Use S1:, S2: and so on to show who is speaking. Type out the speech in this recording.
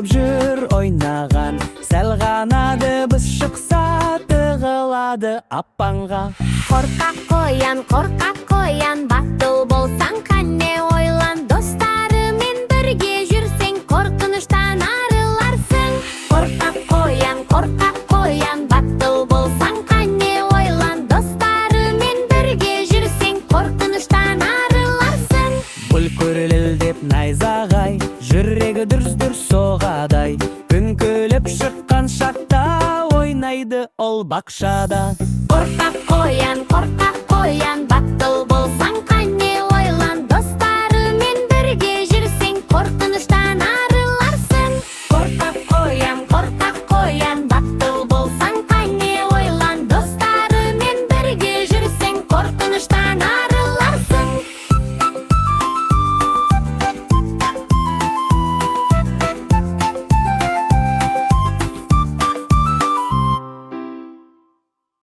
S1: күліп жүр ойнаған, сәл ғана дыбыс шықса тығылады апаңға.
S2: Қорқақ қоян, батыл болсаң қане ойлан, достарымен бірге жүрсең қорқыныштан арыларсың. Қорқақ қоян, батыл болсаң қане ойлан, достарымен бірге жүрсең қорқыныштан арыларсың.
S1: Бұл көрілдеп найзағай, жүрегі дүрс-дүрс соғадай, күн күліп шыққан шақта ойнайды ол бақшада.
S2: Қорқақ қоян,